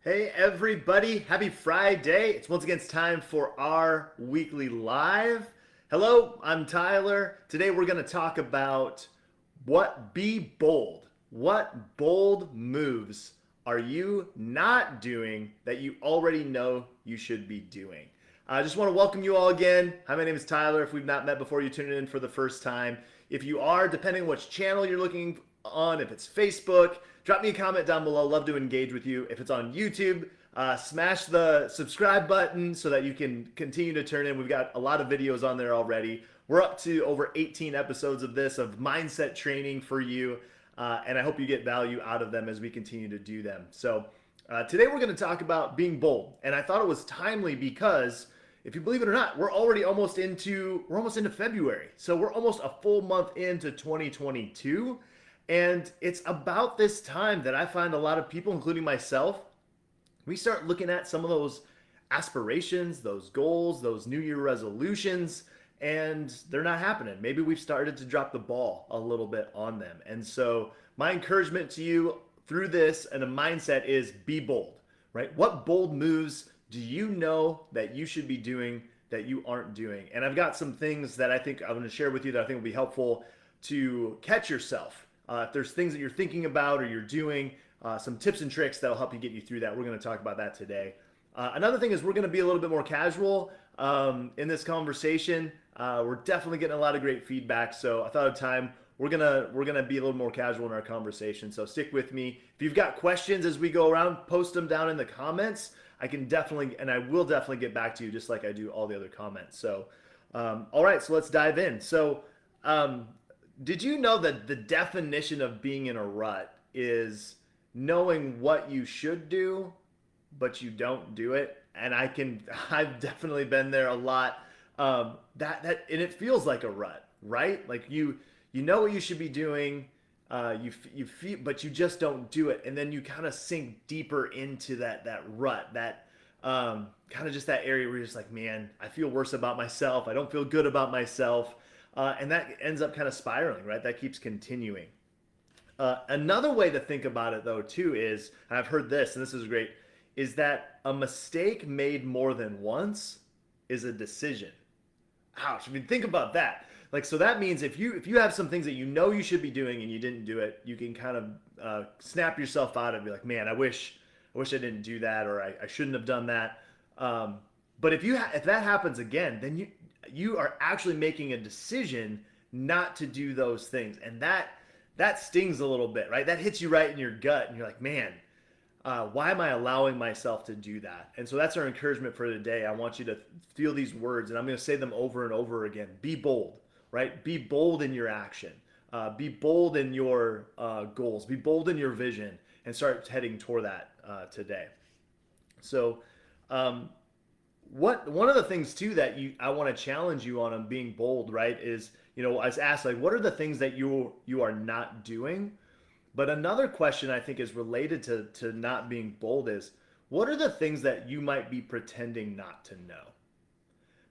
Hey everybody, happy Friday. It's once again time for our weekly live. Hello, I'm Tyler. Today we're going to talk about be bold. What bold moves are you not doing that you already know you should be doing? I just want to welcome you all again. Hi, my name is Tyler. If we've not met before, you tune in for the first time. If you are, depending on which channel you're looking on, if it's Facebook, drop me a comment down below. Love to engage with you. If it's on YouTube, smash the subscribe button so that you can continue to turn in. We've got a lot of videos on there already. We're up to over 18 episodes of this, of mindset training for you. And I hope you get value out of them as we continue to do them. So today we're going to talk about being bold. And I thought it was timely because if you believe it or not, we're almost into February. So we're almost a full month into 2022. And it's about this time that I find a lot of people, including myself, we start looking at some of those aspirations, those goals, those New Year resolutions, and they're not happening. Maybe we've started to drop the ball a little bit on them. And so my encouragement to you through this and a mindset is be bold, right? What bold moves do you know that you should be doing that you aren't doing? And I've got some things that I think I'm going to share with you that I think will be helpful to catch yourself. If there's things that you're thinking about or you're doing, some tips and tricks that'll help you get you through that. We're going to talk about that today. Another thing is we're going to be a little bit more casual in this conversation. We're definitely getting a lot of great feedback, so I thought of time we're gonna be a little more casual in our conversation. So stick with me. If you've got questions as we go around, post them down in the comments. I will definitely get back to you just like I do all the other comments. So, all right, so let's dive in. So, did you know that the definition of being in a rut is knowing what you should do, but you don't do it? And I've definitely been there a lot. And it feels like a rut, right? Like you know what you should be doing, you feel, but you just don't do it, and then you kind of sink deeper into that rut, that kind of just that area where you're just like, man, I feel worse about myself. I don't feel good about myself. And that ends up kind of spiraling, right? That keeps continuing. Another way to think about it, though, too, is, and I've heard this, and this is great, is that a mistake made more than once is a decision. Ouch. I mean, think about that. Like, so that means if you have some things that you know you should be doing and you didn't do it, you can kind of snap yourself out and be like, man, I wish I didn't do that, or I shouldn't have done that. But if that happens again, then you are actually making a decision not to do those things, and that stings a little bit, right? That hits you right in your gut, and you're like, man, why am I allowing myself to do that? And so that's our encouragement for today. I want you to feel these words, and I'm going to say them over and over again. Be bold, right? Be bold in your action. Be bold in your goals. Be bold in your vision, and start heading toward that today. So, one of the things too that I want to challenge you on being bold, right, is, I was asked, like, what are the things that you are not doing? But another question I think is related to not being bold is, what are the things that you might be pretending not to know?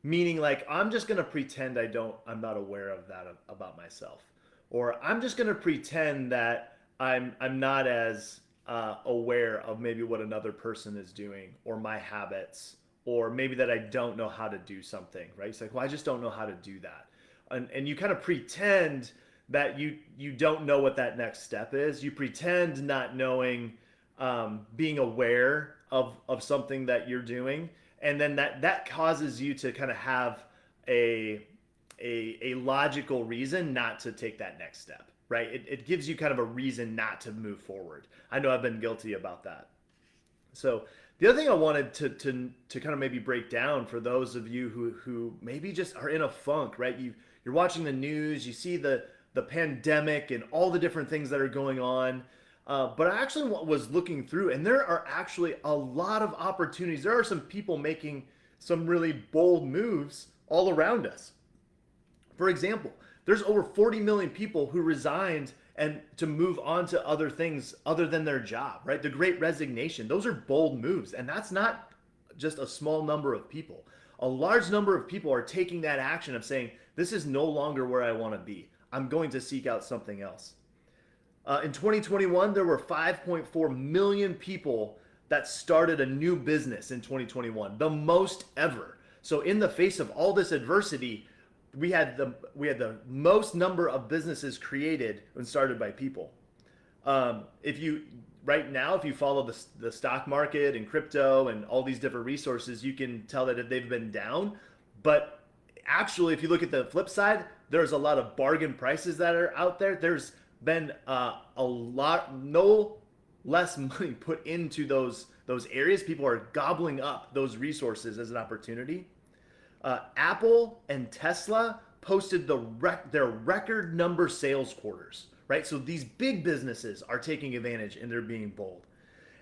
Meaning, like, I'm just going to pretend I'm not aware of that about myself. Or I'm just going to pretend that I'm not as aware of maybe what another person is doing, or my habits, or maybe that I don't know how to do something, right? It's like, well, I just don't know how to do that. And you kind of pretend that you don't know what that next step is. You pretend not knowing, being aware of something that you're doing. And then that causes you to kind of have a logical reason not to take that next step, right? It gives you kind of a reason not to move forward. I know I've been guilty about that. So the other thing I wanted to kind of maybe break down for those of you who maybe just are in a funk, right? You're watching the news, you see the pandemic and all the different things that are going on. But I actually was looking through, and there are actually a lot of opportunities. There are some people making some really bold moves all around us. For example, there's over 40 million people who resigned and to move on to other things other than their job, right? The Great Resignation. Those are bold moves, and that's not just a small number of people. A large number of people are taking that action of saying, this is no longer where I want to be. I'm going to seek out something else. In 2021, there were 5.4 million people that started a new business in 2021, the most ever. So in the face of all this adversity, we had the most number of businesses created and started by people. If you right now, if you follow the stock market and crypto and all these different resources, you can tell that they've been down. But actually, if you look at the flip side, there's a lot of bargain prices that are out there. There's been a lot, no less money put into those areas. People are gobbling up those resources as an opportunity. Apple and Tesla posted their record number sales quarters, right? So these big businesses are taking advantage and they're being bold.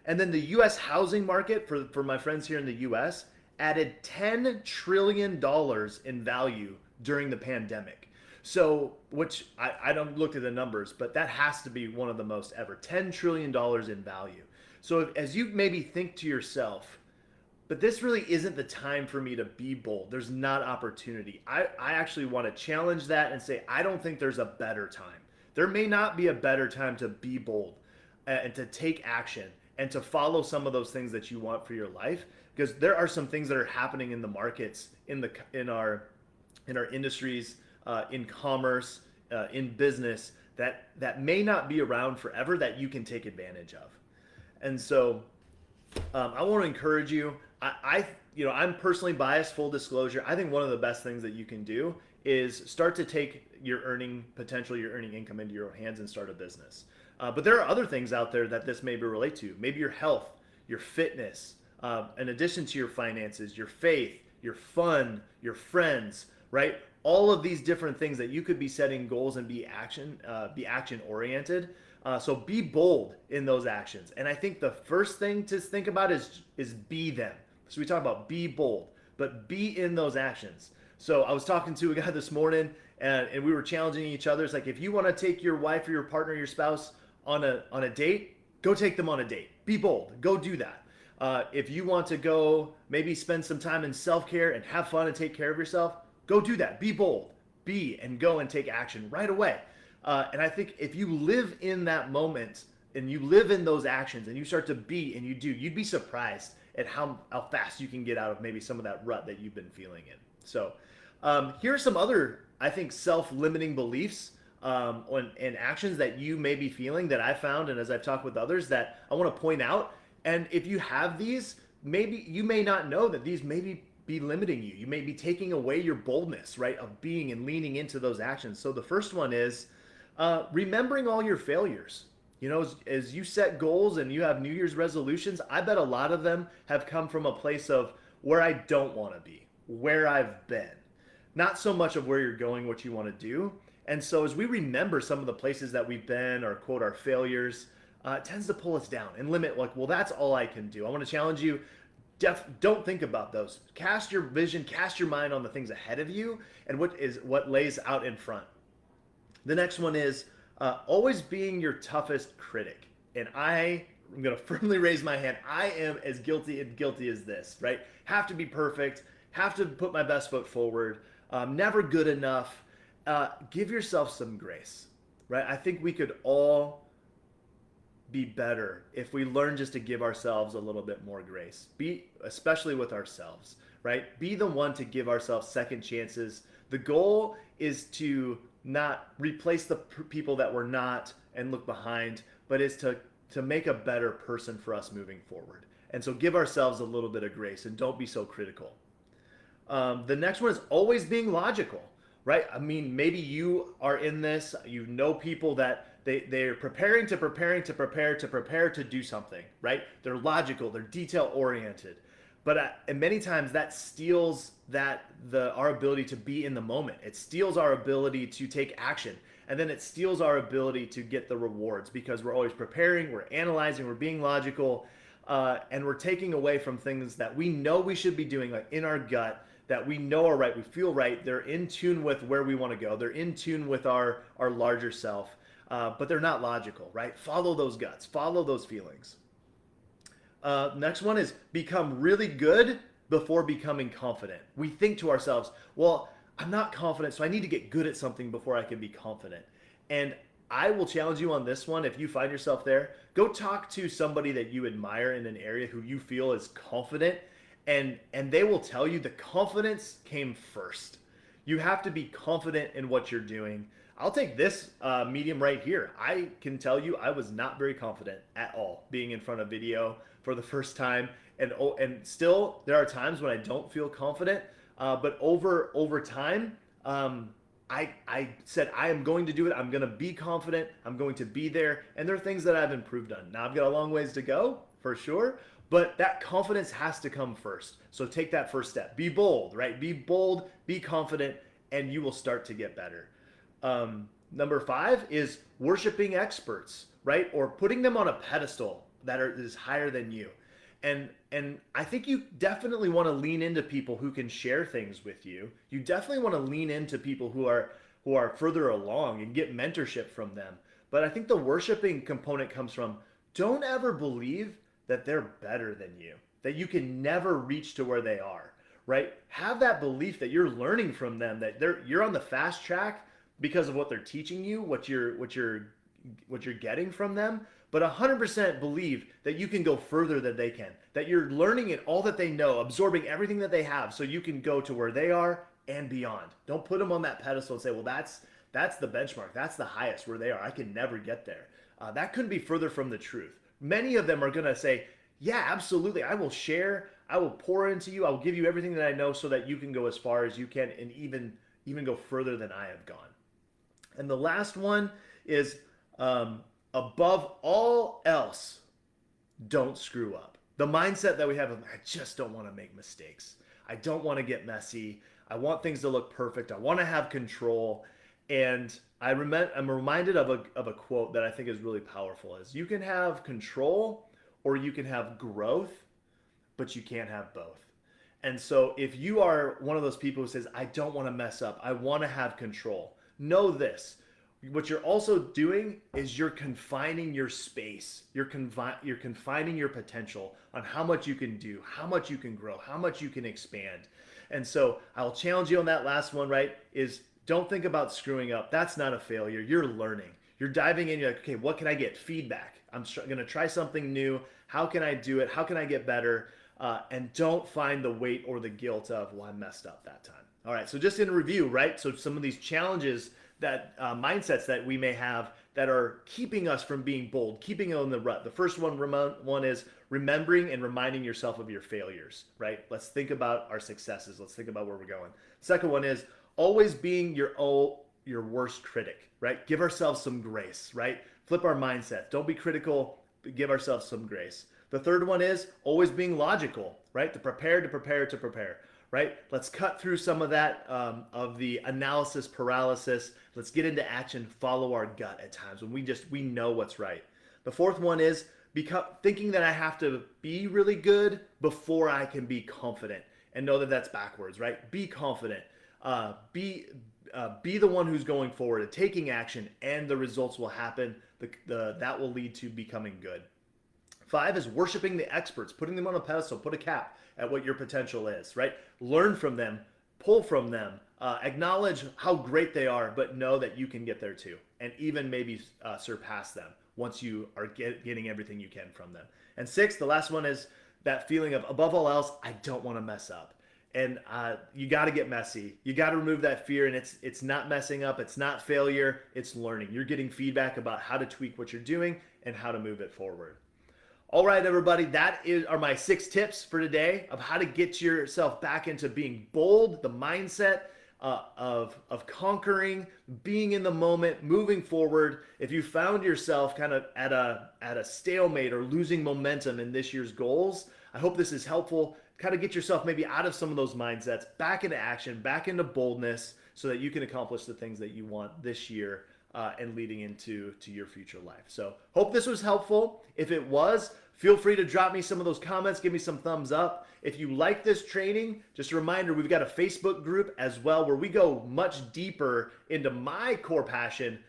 And then the US housing market, for my friends here in the US, added $10 trillion in value during the pandemic. So, which I don't look at the numbers, but that has to be one of the most ever. $10 trillion in value. So as you maybe think to yourself, but this really isn't the time for me to be bold. There's not opportunity. I actually want to challenge that and say, I don't think there's a better time. There may not be a better time to be bold and to take action and to follow some of those things that you want for your life, because there are some things that are happening in the markets, in our industries, in commerce, in business that may not be around forever that you can take advantage of. And so I want to encourage you. I'm personally biased, full disclosure. I think one of the best things that you can do is start to take your earning potential, your earning income into your own hands and start a business. But there are other things out there that this may relate to. Maybe your health, your fitness, in addition to your finances, your faith, your fun, your friends, right? All of these different things that you could be setting goals and be action oriented. So be bold in those actions. And I think the first thing to think about is be them. So we talk about be bold, but be in those actions. So I was talking to a guy this morning and we were challenging each other. It's like, if you want to take your wife or your partner, your spouse on a date, go take them on a date. Be bold. Go do that. If you want to go maybe spend some time in self-care and have fun and take care of yourself, go do that. Be bold. Be and go and take action right away. And I think if you live in that moment and you live in those actions and you start to be and you do, you'd be surprised at how fast you can get out of maybe some of that rut that you've been feeling in. So here are some other, I think, self-limiting beliefs and actions that you may be feeling that I found, and as I've talked with others, that I want to point out. And if you have these, maybe you may not know that these may be limiting you. You may be taking away your boldness, right, of being and leaning into those actions. So the first one is remembering all your failures. You know, as you set goals and you have New Year's resolutions, I bet a lot of them have come from a place of where I don't want to be, where I've been. Not so much of where you're going, what you want to do. And so as we remember some of the places that we've been, or quote, our failures, it tends to pull us down and limit, like, well, that's all I can do. I want to challenge you. Don't think about those. Cast your vision, cast your mind on the things ahead of you and what lays out in front. The next one is always being your toughest critic. And I'm going to firmly raise my hand. I am as guilty as this, right? Have to be perfect, have to put my best foot forward, never good enough. Give yourself some grace, right? I think we could all be better if we learn just to give ourselves a little bit more grace, especially with ourselves, right? Be the one to give ourselves second chances. The goal is to not replace the people that we're not and look behind, but is to make a better person for us moving forward. And so give ourselves a little bit of grace and don't be so critical. The next one is always being logical, right? I mean, maybe you are in this, you know people that they're preparing to do something, right? They're logical, they're detail oriented. But and many times that steals our ability to be in the moment. It steals our ability to take action. And then it steals our ability to get the rewards because we're always preparing, we're analyzing, we're being logical, and we're taking away from things that we know we should be doing, like in our gut, that we know are right, we feel right. They're in tune with where we want to go. They're in tune with our larger self, but they're not logical, right? Follow those guts, follow those feelings. Next one is become really good before becoming confident. We think to ourselves, well, I'm not confident, so I need to get good at something before I can be confident. And I will challenge you on this one. If you find yourself there, go talk to somebody that you admire in an area who you feel is confident, and they will tell you the confidence came first. You have to be confident in what you're doing. I'll take this medium right here. I can tell you I was not very confident at all being in front of video for the first time, and still there are times when I don't feel confident. But over time, I said I am going to do it. I'm going to be confident. I'm going to be there, and there are things that I've improved on. Now I've got a long ways to go for sure, but that confidence has to come first. So take that first step. Be bold, right? Be bold, be confident, and you will start to get better. Number 5 is worshiping experts, right? Or putting them on a pedestal that is higher than you. And I think you definitely want to lean into people who can share things with you. You definitely want to lean into people who are further along and get mentorship from them. But I think the worshiping component comes from, don't ever believe that they're better than you, that you can never reach to where they are, right? Have that belief that you're learning from them, that you're on the fast track because of what they're teaching you, what you're getting from them, but 100% believe that you can go further than they can, that you're learning it all that they know, absorbing everything that they have so you can go to where they are and beyond. Don't put them on that pedestal and say, well, that's the benchmark, that's the highest where they are, I can never get there. That couldn't be further from the truth. Many of them are going to say, yeah, absolutely, I will share, I will pour into you, I will give you everything that I know so that you can go as far as you can and even go further than I have gone. And the last one is, above all else, don't screw up. The mindset that we have of, I just don't want to make mistakes. I don't want to get messy. I want things to look perfect. I want to have control. And I'm reminded of a quote that I think is really powerful, is you can have control or you can have growth, but you can't have both. And so if you are one of those people who says, I don't want to mess up, I want to have control, know this. What you're also doing is you're confining your space. You're confining your potential on how much you can do, how much you can grow, how much you can expand. And so I'll challenge you on that last one, right? Is don't think about screwing up. That's not a failure. You're learning. You're diving in. You're like, okay, what can I get? Feedback. I'm going to try something new. How can I do it? How can I get better? And don't find the weight or the guilt of, well, I messed up that time. All right. So just in review, right? So some of these challenges, that mindsets that we may have that are keeping us from being bold, keeping on the rut. The first one is remembering and reminding yourself of your failures, right? Let's think about our successes. Let's think about where we're going. Second one is always being your worst critic, right? Give ourselves some grace, right? Flip our mindset. Don't be critical, but give ourselves some grace. The third one is always being logical, right? To prepare. Right? Let's cut through some of that of the analysis paralysis. Let's get into action, follow our gut at times when we know what's right. The fourth one is thinking that I have to be really good before I can be confident, and know that that's backwards, right? Be confident. Be the one who's going forward and taking action, and the results will happen. That will lead to becoming good. 5 is worshiping the experts, putting them on a pedestal, put a cap at what your potential is, right? Learn from them, pull from them, acknowledge how great they are, but know that you can get there too, and even maybe surpass them once you are getting everything you can from them. And 6, the last one, is that feeling of, above all else, I don't want to mess up. And you got to get messy. You got to remove that fear, and it's not messing up, it's not failure, it's learning. You're getting feedback about how to tweak what you're doing and how to move it forward. All right, everybody, are my 6 tips for today of how to get yourself back into being bold, the mindset of conquering, being in the moment, moving forward. If you found yourself kind of at a stalemate or losing momentum in this year's goals, I hope this is helpful. Kind of get yourself maybe out of some of those mindsets, back into action, back into boldness, so that you can accomplish the things that you want this year and leading into your future life. So hope this was helpful. If it was, feel free to drop me some of those comments, give me some thumbs up. If you like this training, just a reminder, we've got a Facebook group as well where we go much deeper into my core passion,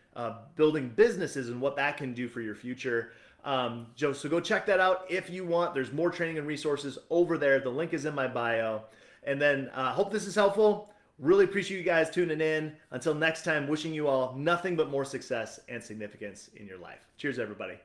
building businesses and what that can do for your future. So go check that out if you want. There's more training and resources over there. The link is in my bio. And then hope this is helpful. Really appreciate you guys tuning in. Until next time, wishing you all nothing but more success and significance in your life. Cheers, everybody.